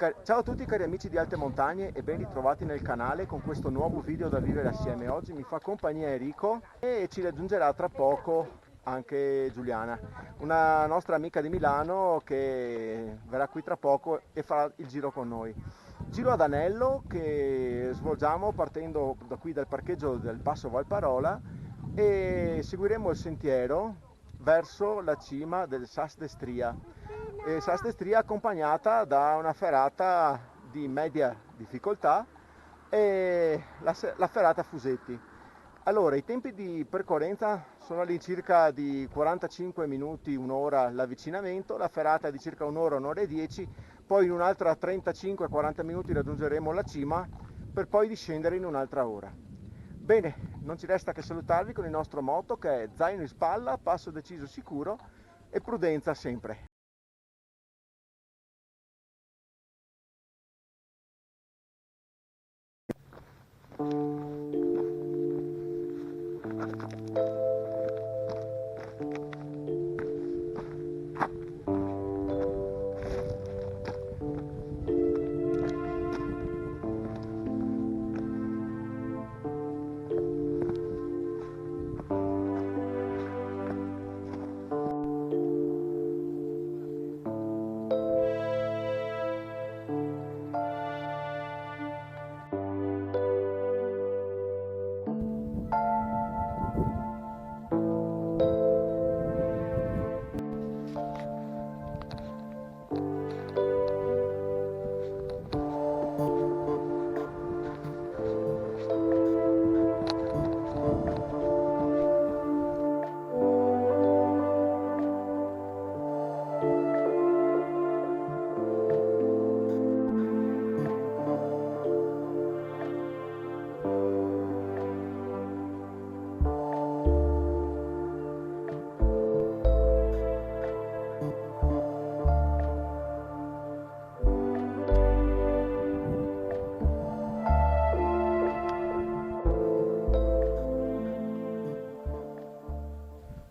Ciao a tutti cari amici di Alte Montagne e ben ritrovati nel canale con questo nuovo video da vivere assieme. Oggi mi fa compagnia Enrico e ci raggiungerà tra poco anche Giuliana, una nostra amica di Milano che verrà qui tra poco e farà il giro con noi. Giro ad anello che svolgiamo partendo da qui dal parcheggio del Passo Valparola e seguiremo il sentiero verso la cima del Sas d'Estria. Sas d'Estria accompagnata da una ferrata di media difficoltà e la ferrata Fusetti. Allora, i tempi di percorrenza sono all'incirca di 45 minuti, un'ora l'avvicinamento, la ferrata di circa un'ora, un'ora e 10, poi in un'altra 35-40 minuti raggiungeremo la cima per poi discendere in un'altra ora. Bene, non ci resta che salutarvi con il nostro motto che è zaino in spalla, passo deciso sicuro e prudenza sempre.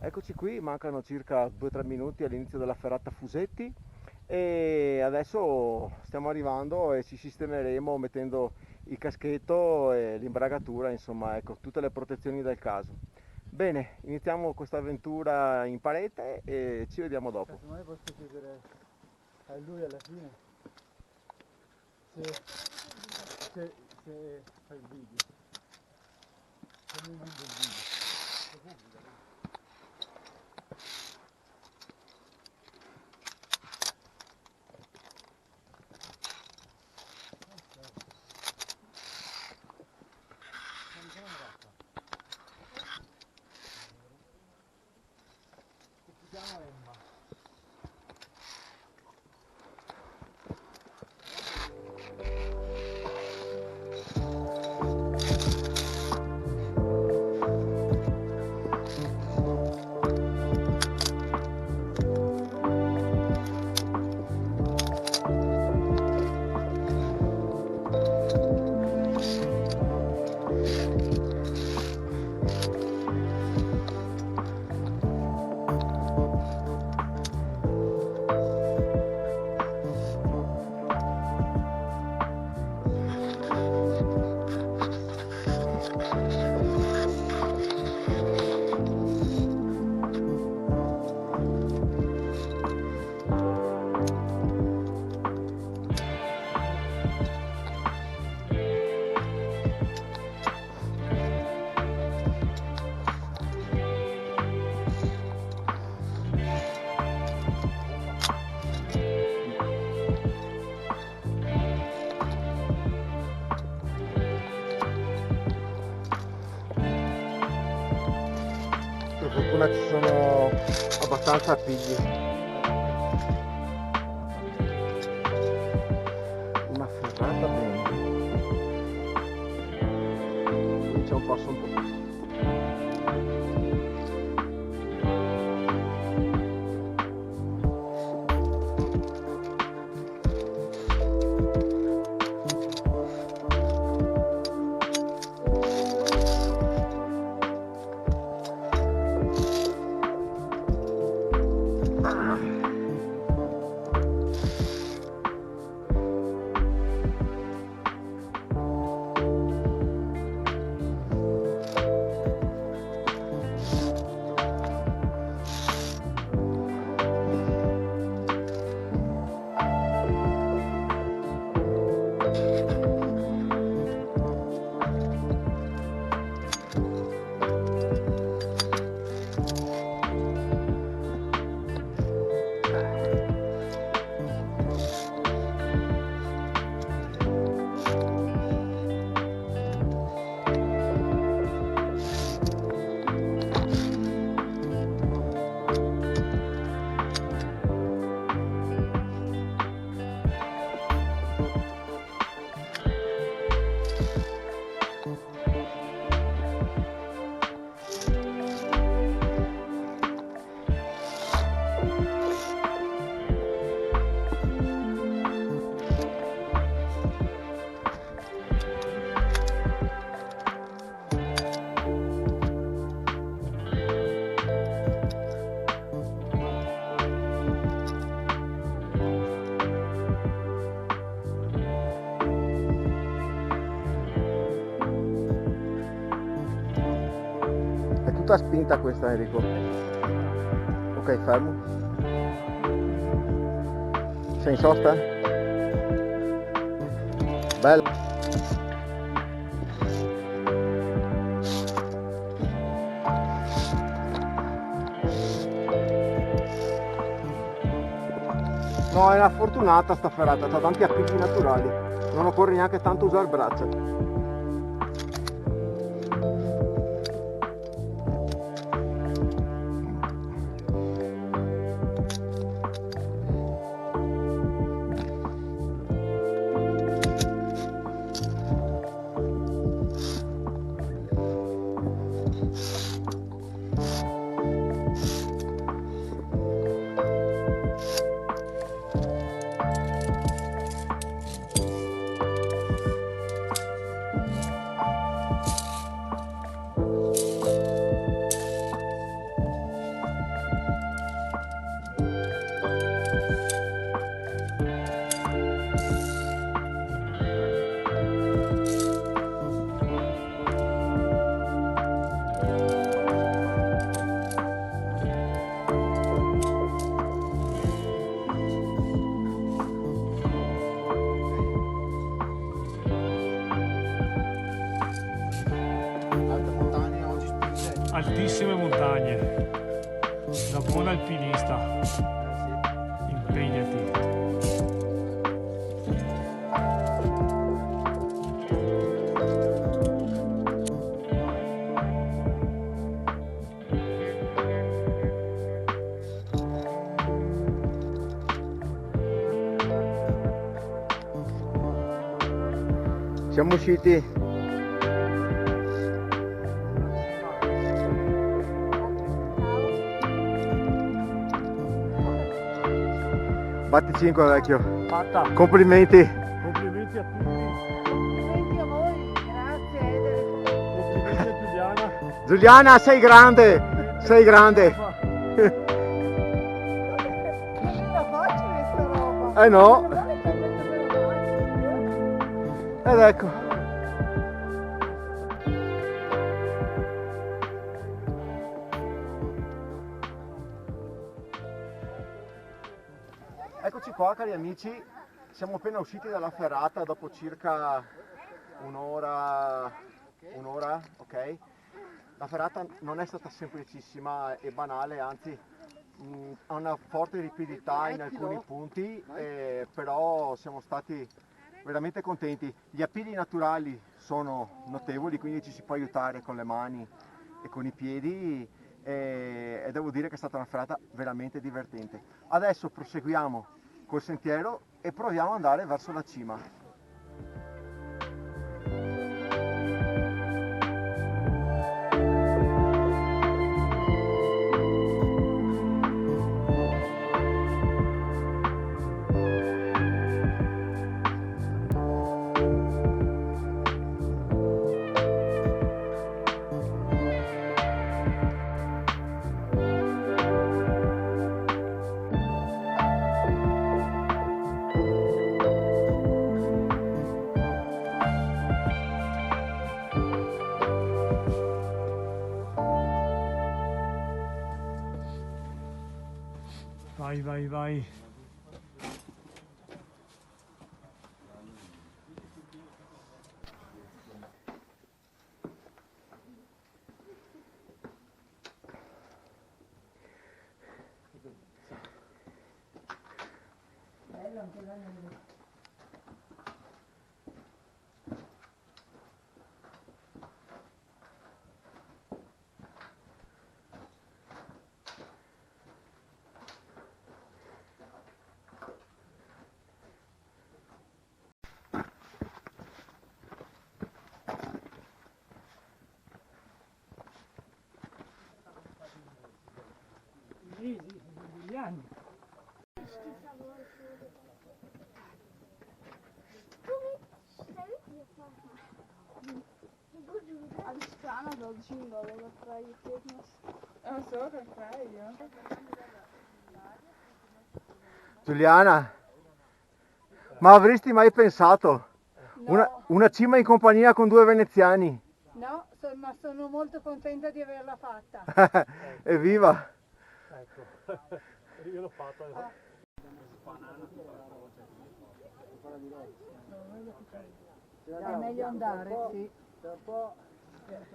Eccoci qui, mancano circa 2-3 minuti all'inizio della ferrata Fusetti e adesso stiamo arrivando e ci sistemeremo mettendo il caschetto e l'imbragatura, insomma, ecco, tutte le protezioni del caso. Bene, iniziamo questa avventura in parete e ci vediamo dopo. Casomai posso chiedere a lui alla fine se fa il video, se mi manda il video. Chiamo Emma. Per fortuna ci sono abbastanza appigli. Una ferrata bene. Qui c'è un passo un po' più. brutta spinta questa, Enrico. Ok, fermo. Sei in sosta? Bella. No, è una fortunata sta ferrata, ha tanti appigli naturali, non occorre neanche tanto usare il braccio. Altissime montagne, da buon alpinista, impegnati. Siamo usciti. Batti 5 vecchio. Fatta. Complimenti. Complimenti a tutti. Complimenti a voi, grazie. Complimenti a Giuliana. Giuliana, sei grande. Sei grande. Non la faccio questa roba. No. Non è talmente facile. Ed ecco. Eccoci qua cari amici, siamo appena usciti dalla ferrata dopo circa un'ora, ok? La ferrata non è stata semplicissima e banale, anzi ha una forte ripidità in alcuni punti, però siamo stati veramente contenti. Gli appigli naturali sono notevoli, quindi ci si può aiutare con le mani e con i piedi e devo dire che è stata una ferrata veramente divertente. Adesso proseguiamo col sentiero e proviamo ad andare verso la cima. Vai, vai, vai. Bello anche la neve. Gli anni. Strano dat zien dat we dat vrije fitness. Oh, zo ga vrij, ja. Giuliana, ma avresti mai pensato? No, Una cima in compagnia con due veneziani? No, ma sono molto contenta di averla fatta. Evviva! Ecco, io l'ho fatta. È meglio andare, sì. Tra un po'.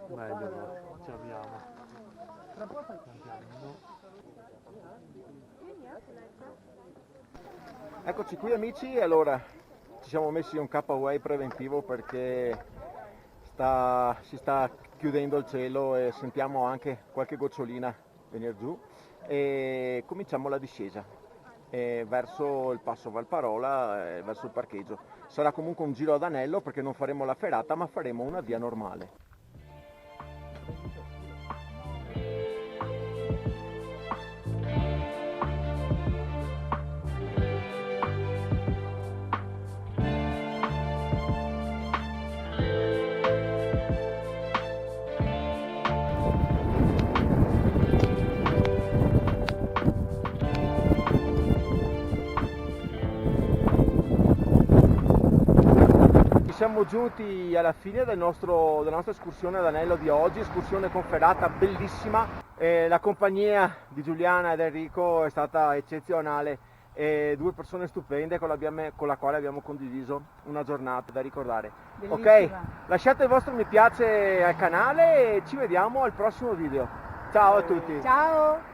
Meglio, ci abbiamo. Tra un po' fai Eccoci qui amici, allora ci siamo messi un K-Way preventivo perché si sta chiudendo il cielo e sentiamo anche qualche gocciolina venire giù e cominciamo la discesa verso il passo Valparola, verso il parcheggio. Sarà comunque un giro ad anello perché non faremo la ferata ma faremo una via normale. Siamo giunti alla fine della nostra escursione ad Anello di oggi, escursione con ferata bellissima, la compagnia di Giuliana ed Enrico è stata eccezionale, due persone stupende con la quale abbiamo condiviso una giornata da ricordare. Bellissima. Ok, lasciate il vostro mi piace al canale e ci vediamo al prossimo video. Ciao a tutti! Ciao!